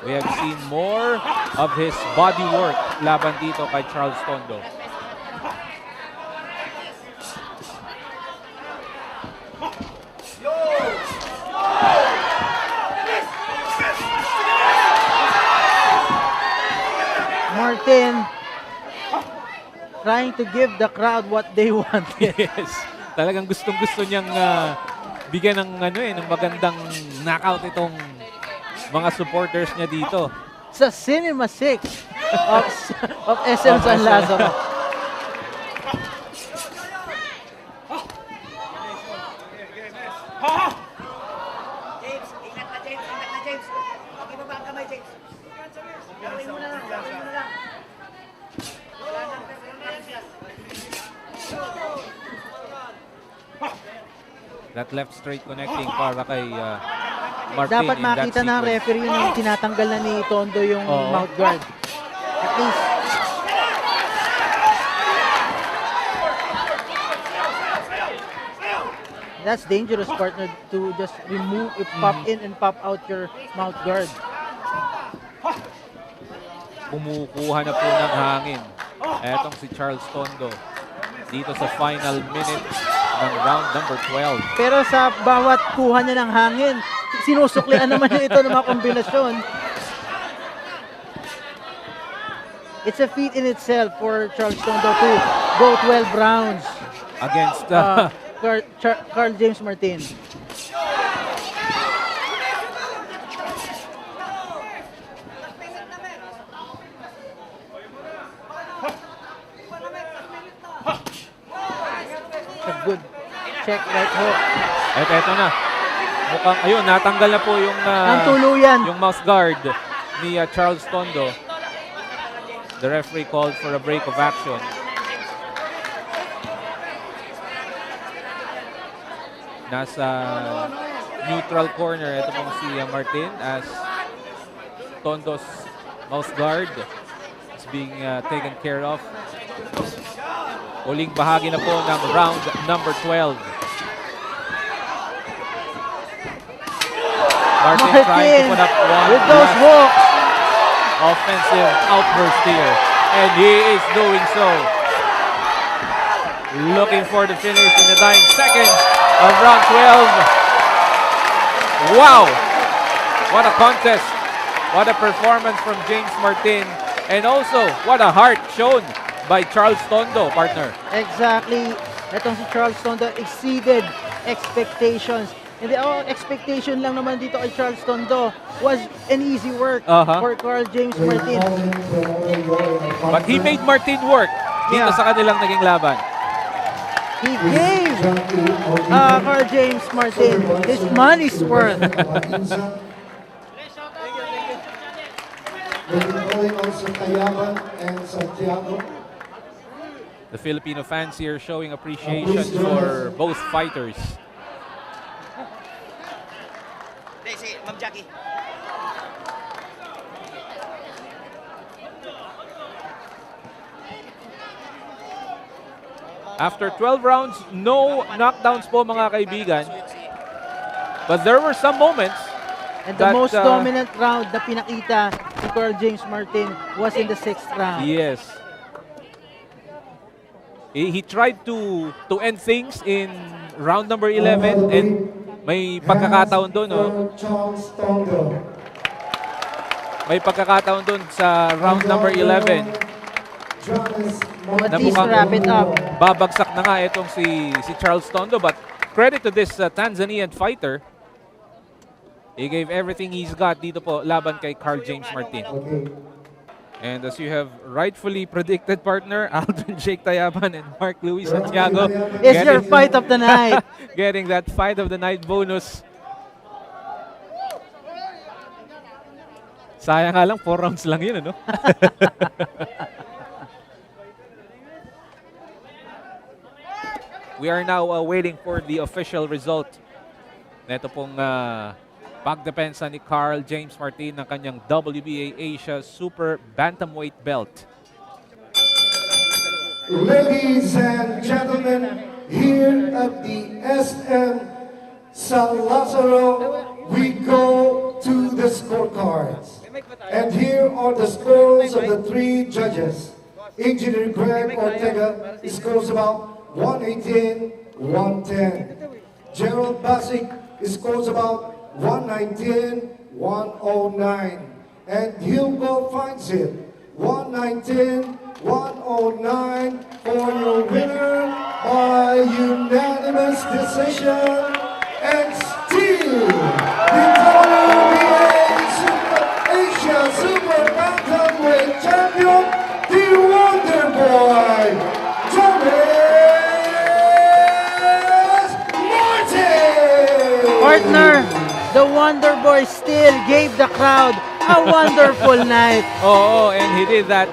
We have seen more of his body work laban dito kay Charles Tondo. Martin trying to give the crowd what they want. Yes. Talagang gustong-gusto niyang bigyan ng ng magandang knockout itong mga supporters niya dito. Sa Cinema 6 of SM San Lazaro. James, ingat na James, ingat na James. Ibaba ang kamay, James. Gawin mo na lang, gawin mo na lang. Wala nang That left straight connecting para kay Martin Dapat in that makita ng sequence. referee na tinatanggal na ni Tondo yung Oo. mouth guard. At least, that's dangerous, partner, to just remove, pop in and pop out your mouth guard. Kumukuha na po ng hangin. Etong si Charles Tondo dito sa final minute ng round number 12. Pero sa bawat kuha niya ng hangin, sinusuklian naman niya ito ng mga kombinasyon. It's a feat in itself for Charles Tondo to go 12 rounds. Against Carl James Martin. A good check right hook. Eto na. Mukhang, ayun, natanggal na po yung, Ang tuluyan. yung mouth guard ni Charles Tondo. The referee called for a break of action. Nasa neutral corner, ito pong si Martin as Tondo's mouth guard is being taken care of. Uling bahagi na po ng round number 12. Martin trying to put up one with those last hooks. offensive outburst here. And he is doing so. Looking for the finish in the dying seconds of round 12. Wow! What a contest. What a performance from James Martin. And also, what a heart shown by Charles Tondo, partner. Exactly. Itong si Charles Tondo exceeded expectations. And the expectation lang naman dito kay Charles Tondo was an easy work for Carl James Martin. But he made Martin work dito Yeah. sa kanilang naging laban. He gave Carl James Martin his money's worth. The Filipino fans here showing appreciation for both fighters. Hindi, si Ma'am Jackie. After 12 rounds, no knockdowns po mga kaibigan. But there were some moments And the that, most dominant round na pinakita ni Carl James Martin was in the 6th round. yes. He tried to end things in round number 11 and may pagkakataon doon, no? May pagkakataon doon sa round number 11 At na least mukhang wrap it up. babagsak na nga itong si Charles Tondo. But credit to this Tanzanian fighter. He gave everything he's got dito po laban kay Carl James Martin. And as you have rightfully predicted, partner, Aldrin Jake Tayaban and Mark Luis Santiago It's your fight of the night. getting that fight of the night bonus. Sayang nga lang, 4 rounds lang yun, ano? We are now waiting for the official result. Neto pong pagdepensa ni Carl James Martin ng kanyang WBA Asia Super Bantamweight belt. Ladies and gentlemen, here at the SM San Lazaro, we go to the scorecards. And here are the scores of the 3 judges. Engineer Greg Ortega scores about 118, 110. Gerald Basic scores about 119, 109. And Hugo finds it 119, 109 for your winner by unanimous decision and still the crowd. A wonderful night. Oo, and he did that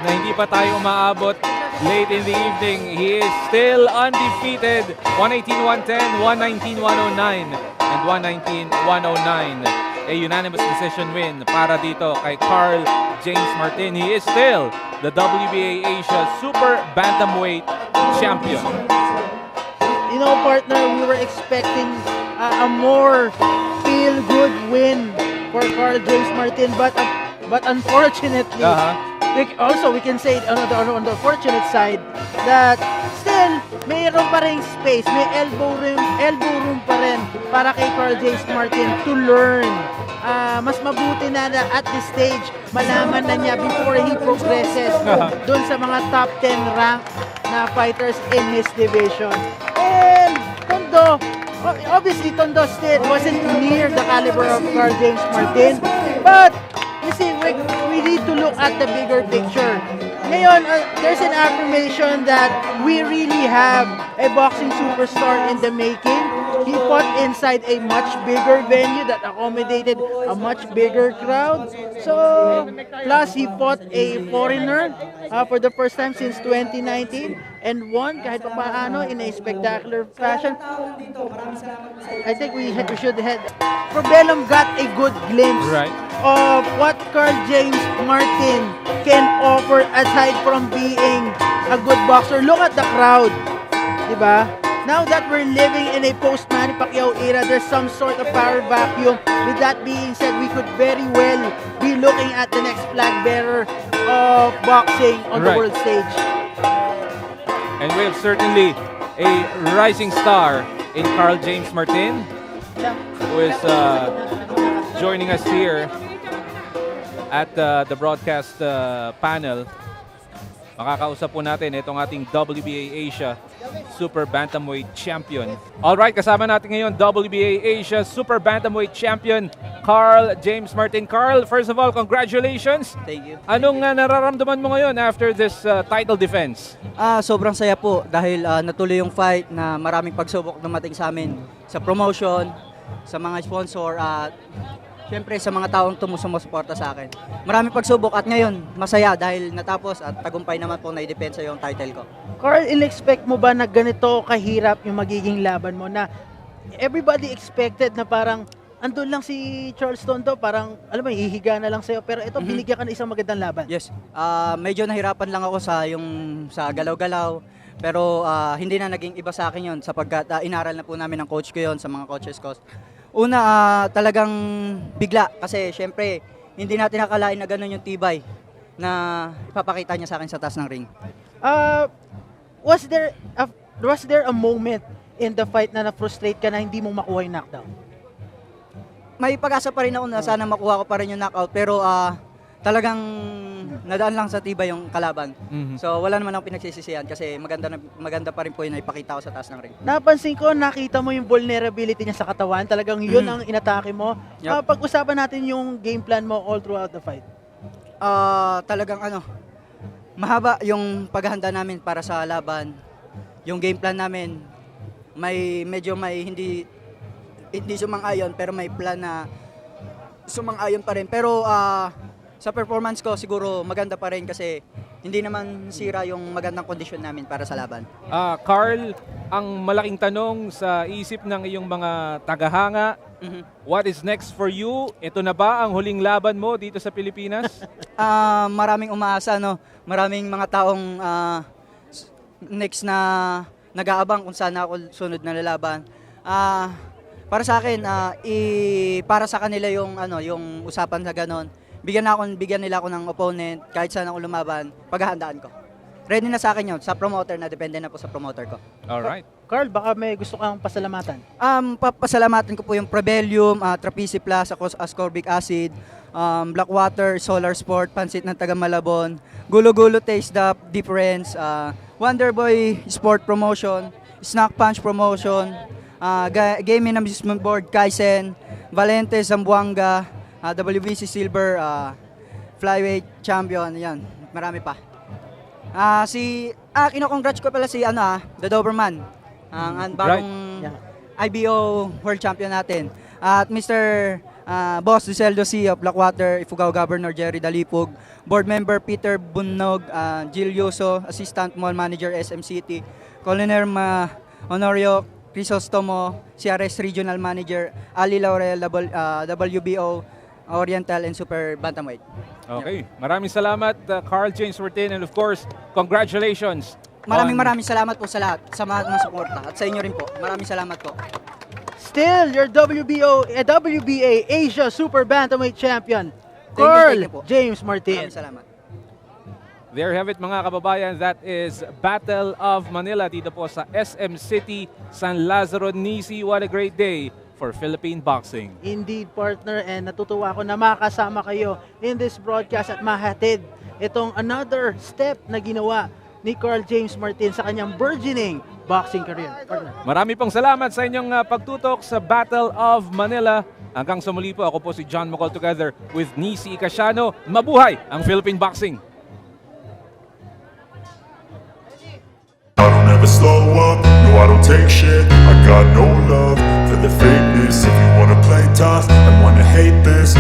na hindi pa tayo umaabot late in the evening. He is still undefeated. 118-110, 119-109, and 119-109. A unanimous decision win para dito kay Carl James Martin. He is still the WBA Asia Super Bantamweight Champion. You know, partner, we were expecting a more feel-good win for Carl James Martin, but unfortunately, we can say on the fortunate side that still mayroon pa ring space, may elbow room pa rin para kay Carl James Martin to learn. Mas mabuti na at this stage malaman na niya before he progresses doon sa mga top 10 rank na fighters in his division. And Tondo, obviously Tondo still wasn't near the caliber of Carl James Martin, but you see, we need to look at the bigger picture. Ngayon, there's an affirmation that we really have a boxing superstar in the making. He fought inside a much bigger venue that accommodated a much bigger crowd. So, plus he fought a foreigner for the first time since 2019 and won kahit pa paano in a spectacular fashion. I think we should head. Probellum got a good glimpse of what Carl James Martin can offer aside from being a good boxer. Look at the crowd, diba? Now that we're living in a post-Manny Pacquiao era, there's some sort of power vacuum. With that being said, we could very well be looking at the next flag bearer of boxing on the world stage. And we have certainly a rising star in Carl James Martin, who is joining us here at the broadcast panel. Makakausap po natin itong ating WBA Asia Super Bantamweight Champion. Alright, kasama natin ngayon WBA Asia Super Bantamweight Champion Carl James Martin. Carl, first of all, congratulations. Thank you. Anong nararamdaman mo ngayon after this title defense? Sobrang saya po dahil natuloy yung fight na maraming pagsubok dumating sa amin sa promotion, sa mga sponsor at syempre sa mga taong sumusuporta sa akin. Maraming pagsubok at ngayon masaya dahil natapos at tagumpay naman po na i-depensa yung title ko. Carl, in-expect mo ba na ganito kahirap yung magiging laban mo na everybody expected na parang andun lang si Charles Tondo, parang alam mo, hihiga na lang sa'yo, pero ito binigyan ka ng isang magandang laban. Yes, medyo nahirapan lang ako sa galaw-galaw, pero hindi na naging iba sa akin yun sapagkat inaral na po namin ng coach ko yun sa mga coaches ko. Una, talagang bigla kasi syempre hindi natin nakalain na gano'n yung tibay na ipapakita niya sa akin sa taas ng ring. Was there a moment in the fight na na-frustrate ka na hindi mo makuha yung knockdown? May pag-asa pa rin ako na sana makuha ko pa rin yung knockout pero talagang nadaan lang sa tibay yung kalaban. So wala naman akong pinagsisisihan kasi maganda pa rin po yun na ipakita ko sa taas ng ring. Napansin ko, nakita mo yung vulnerability niya sa katawan. Talagang yun ang inatake mo. Yep. Pag-usapan natin yung game plan mo all throughout the fight. Talagang mahaba yung paghahanda namin para sa laban. Yung game plan namin, medyo may hindi sumang-ayon pero may plan na sumang-ayon pa rin. Pero sa performance ko siguro maganda pa rin kasi hindi naman sira yung magandang kondisyon namin para sa laban. Carl, ang malaking tanong sa isip ng iyong mga tagahanga, what is next for you? Ito na ba ang huling laban mo dito sa Pilipinas? Maraming umaasa, no? Maraming mga taong next na nag-aabang kung saan ako sunod na lalaban. Para sa akin, para sa kanila yung usapan sa ganon. Bigyan nila ako ng opponent kahit saan ako lumaban, paghahandaan ko. Ready na sa akin yun, sa promoter na, depende na po sa promoter ko. Alright. Carl, baka may gusto kang pasalamatan. Papasalamatan ko po yung Probellum, Trapici Plus, ascorbic acid, Blackwater, Solar Sport, Pansit ng Taga Malabon, Gulo-Gulo Taste the Difference, Wonderboy Sport Promotion, Snack Punch Promotion, Gaming Amusement Board, Kaizen, Valente Zamboanga, WBC Silver, Flyweight Champion, yan, marami pa. Kino-congrats ko pala si The Doberman, ang bagong IBO World Champion natin. At Mr. Boss Duceldo C. of Blackwater, Ifugao Governor Jerry Dalipog, Board Member Peter Bunnog, Jill Yoso, Assistant Mall Manager SM City, Colonel Honorio Crisostomo, CRS Regional Manager Ali Laurel, WBO Oriental and Super Bantamweight. Okay. Maraming salamat, Carl James Martin. And of course, congratulations. Maraming on- salamat po sa lahat, sa mga suporta at sa inyo rin po. Maraming salamat po. Still, your WBA Asia Super Bantamweight Champion, Thank Carl you po. James Martin. Maraming salamat. There you have it mga kababayan. That is Battle of Manila dito po sa SM City, San Lazaro, Nisi. What a great day for Philippine boxing. Indeed, partner, and natutuwa ako na makasama kayo in this broadcast at mahatid itong another step na ginawa ni Carl James Martin sa kanyang burgeoning boxing career. Partner. Marami pong salamat sa inyong pagtutok sa Battle of Manila. Hanggang sa muli po, ako po si John Macol together with Nisi Casiano. Mabuhay ang Philippine boxing! I don't ever slow up, no I don't take shit. I got no love for the fakeness. If you wanna play tough and wanna hate this,